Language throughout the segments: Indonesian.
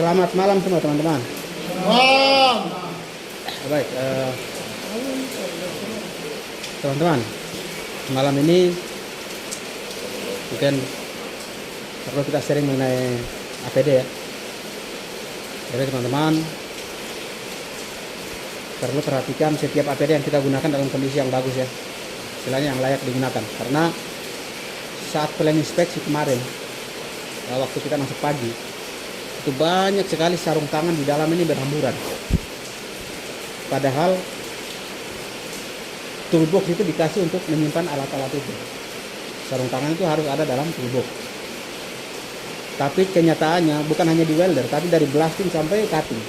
Selamat malam semua teman-teman. Baik, teman-teman, malam ini mungkin perlu kita sharing mengenai APD ya. Jadi teman-teman perlu perhatikan setiap APD yang kita gunakan dalam kondisi yang bagus ya, istilahnya yang layak digunakan. Karena saat plan inspeksi kemarin, waktu kita masuk pagi, itu banyak sekali sarung tangan di dalam ini berhamburan. Padahal toolbox itu dikasih untuk menyimpan alat-alat itu. Sarung tangan itu harus ada dalam toolbox. Tapi kenyataannya bukan hanya di welder, tapi dari blasting sampai cutting.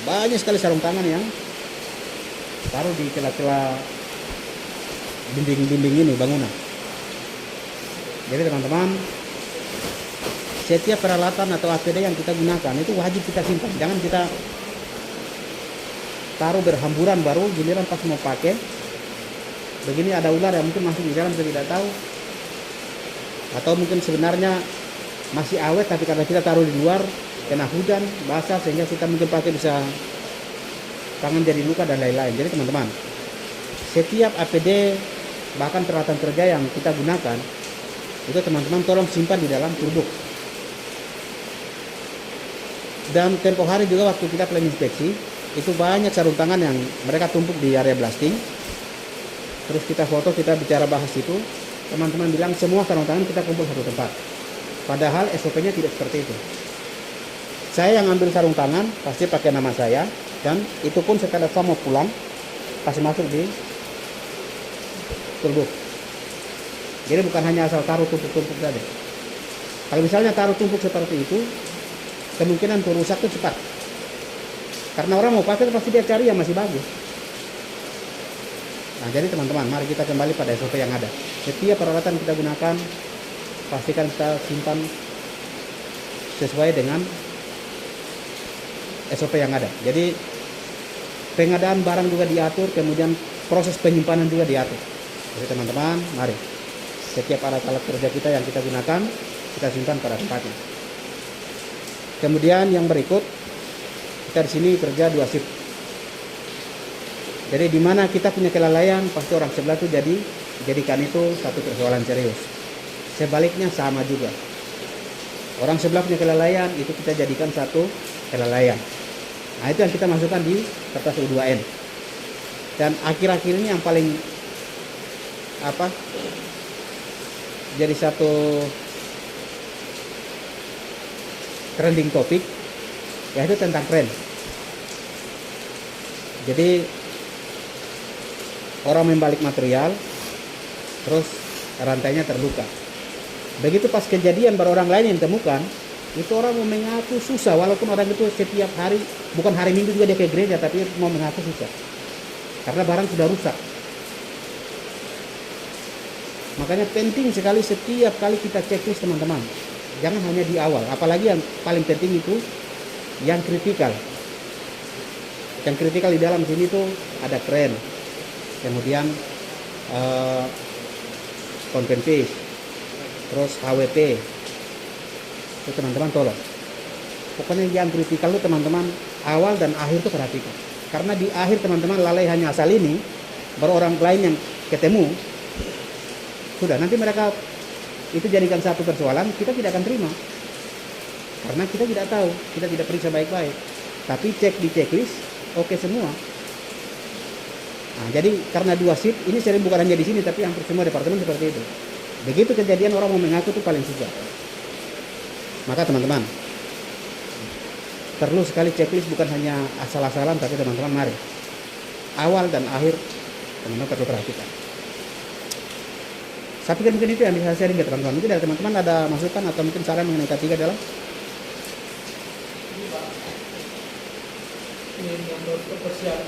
Banyak sekali sarung tangan yang taruh di celah-celah dinding-dinding ini bangunan. Jadi teman-teman, setiap peralatan atau APD yang kita gunakan itu wajib kita simpan. Jangan kita taruh berhamburan baru giliran pas mau pakai. Begini ada ular yang mungkin masuk di dalam kita tidak tahu. Atau mungkin sebenarnya masih awet tapi karena kita taruh di luar kena hujan basah sehingga kita mungkin pakai bisa tangan jadi luka dan lain-lain. Jadi teman-teman, setiap APD bahkan peralatan kerja yang kita gunakan itu teman-teman tolong simpan di dalam toolbox. Dan tempo hari juga waktu kita plan inspeksi itu banyak sarung tangan yang mereka tumpuk di area blasting. Terus kita foto, kita bicara bahas itu, teman-teman bilang semua sarung tangan kita kumpul satu tempat. Padahal SOP-nya tidak seperti itu. Saya yang ambil sarung tangan pasti pakai nama saya, dan itu pun setelah saya mau pulang pasti masuk di toolbox. Jadi bukan hanya asal taruh tumpuk-tumpuk saja. Kalau misalnya taruh tumpuk seperti itu, kemungkinan untuk rusak itu cepat. Karena orang mau pakai pasti dia cari yang masih bagus. Nah, jadi teman-teman, mari kita kembali pada SOP yang ada. Setiap peralatan kita gunakan, pastikan kita simpan sesuai dengan SOP yang ada. Jadi pengadaan barang juga diatur, kemudian proses penyimpanan juga diatur. Jadi teman-teman, mari setiap alat-alat kerja kita yang kita gunakan, kita simpan pada tempatnya. Kemudian yang berikut, kita di sini kerja 2 shift. Jadi di mana kita punya kelalaian, pasti orang sebelah itu jadikan itu satu persoalan serius. Sebaliknya sama juga. Orang sebelah punya kelalaian, itu kita jadikan satu kelalaian. Nah, itu yang kita masukkan di kertas U2N. Dan akhir-akhir ini yang paling jadi satu trending topik yaitu tentang kren. Jadi orang membalik material terus rantainya terluka. Begitu pas kejadian baru orang lain yang temukan, itu orang mau mengaku susah, walaupun orang itu setiap hari, bukan hari Minggu juga dia ke gereja, tapi mau mengaku susah karena barang sudah rusak. Makanya penting sekali setiap kali kita checklist teman-teman. Jangan hanya di awal, apalagi yang paling penting itu yang kritikal. Yang kritikal di dalam sini tuh ada kren, kemudian konven piece, terus HWP. Itu teman-teman tolong. Pokoknya yang kritikal itu teman-teman awal dan akhir tuh perhatikan. Karena di akhir teman-teman lalai hanya asal ini, baru orang lain yang ketemu, sudah nanti mereka itu jadikan satu persoalan, kita tidak akan terima. Karena kita tidak tahu, kita tidak periksa baik-baik. Tapi cek di checklist, oke semua. Nah, jadi karena 2 shift, ini sering bukan hanya di sini, tapi hampir semua departemen seperti itu. Begitu kejadian orang mau mengaku itu paling susah. Maka teman-teman, perlu sekali checklist bukan hanya asal-asalan, tapi teman-teman mari. Awal dan akhir, teman-teman perlu perhatikan. Saya pikir mungkin itu yang bisa sharing ke teman-teman. Mungkin dari teman-teman ada masukan atau mungkin saran mengenai K3 dalam ini untuk kebersihan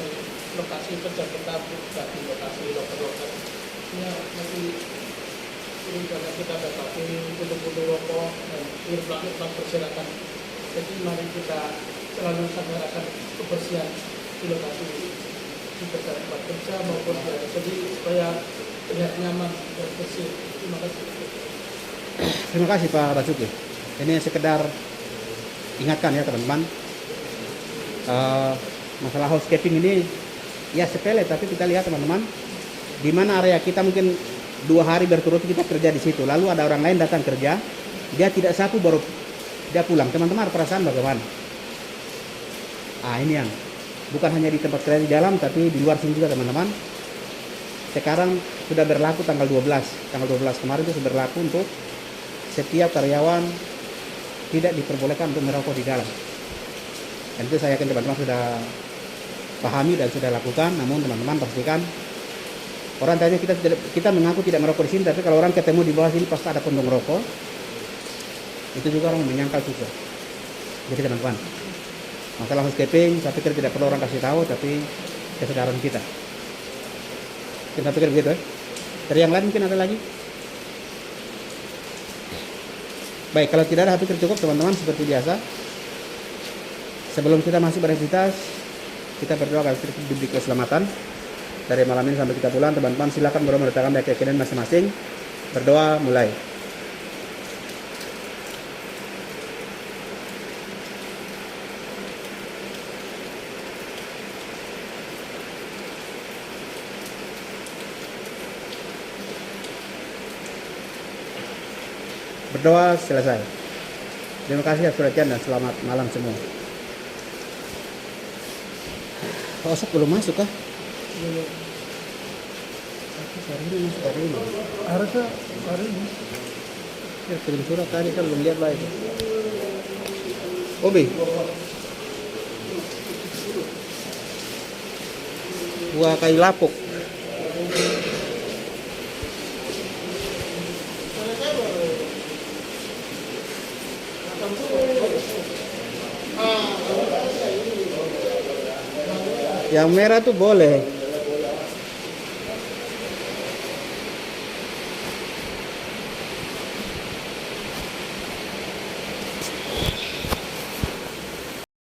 lokasi kerja kita, di lokasi loker-loker ya masih ini karena kita dapati putu-putu rokok dan irplak-irplak berserakan. Jadi mari kita selalu sadar kebersihan di lokasi di tempat kerja maupun di jadi supaya terlihat nyaman dan bersih. Terima kasih. Terima kasih Pak Basuki. Ini sekedar ingatkan ya teman-teman, masalah housekeeping ini ya sepele, tapi kita lihat teman-teman, di mana area kita mungkin 2 hari berturut kita kerja di situ, lalu ada orang lain datang kerja, dia tidak sapu baru dia pulang, teman-teman perasaan bagaimana? Ini yang bukan hanya di tempat kerja di dalam, tapi di luar sini juga teman-teman. Sekarang sudah berlaku tanggal 12 kemarin itu sudah berlaku untuk setiap karyawan tidak diperbolehkan untuk merokok di dalam. Dan itu saya yakin teman-teman sudah pahami dan sudah lakukan. Namun teman-teman pastikan, orang tanya kita mengaku tidak merokok di sini, tapi kalau orang ketemu di bawah sini pasti ada puntung rokok. Itu juga orang menyangkal juga. Jadi teman-teman, masalah housekeeping saya pikir tidak perlu orang kasih tahu, tapi kesadaran kita. Kita pikir begitu ya. Dari yang lain mungkin ada lagi. Baik, kalau tidak ada, saya pikir cukup teman-teman seperti biasa. Sebelum kita masuk beraktivitas, kita berdoa agar kita diberi keselamatan dari malam ini sampai kita pulang. Teman-teman silakan berdoa meletakkan keyakinan masing-masing. Berdoa mulai. Berdoa selesai. Terima kasih atas perhatian dan selamat malam semua. Osok belum masuk kah? Hari ini masuk hari ini. Harusnya hari ini. Ya, kirim surat tadi kan belum lihat lagi. Obi. Buah kayu lapuk. Yang merah tuh boleh.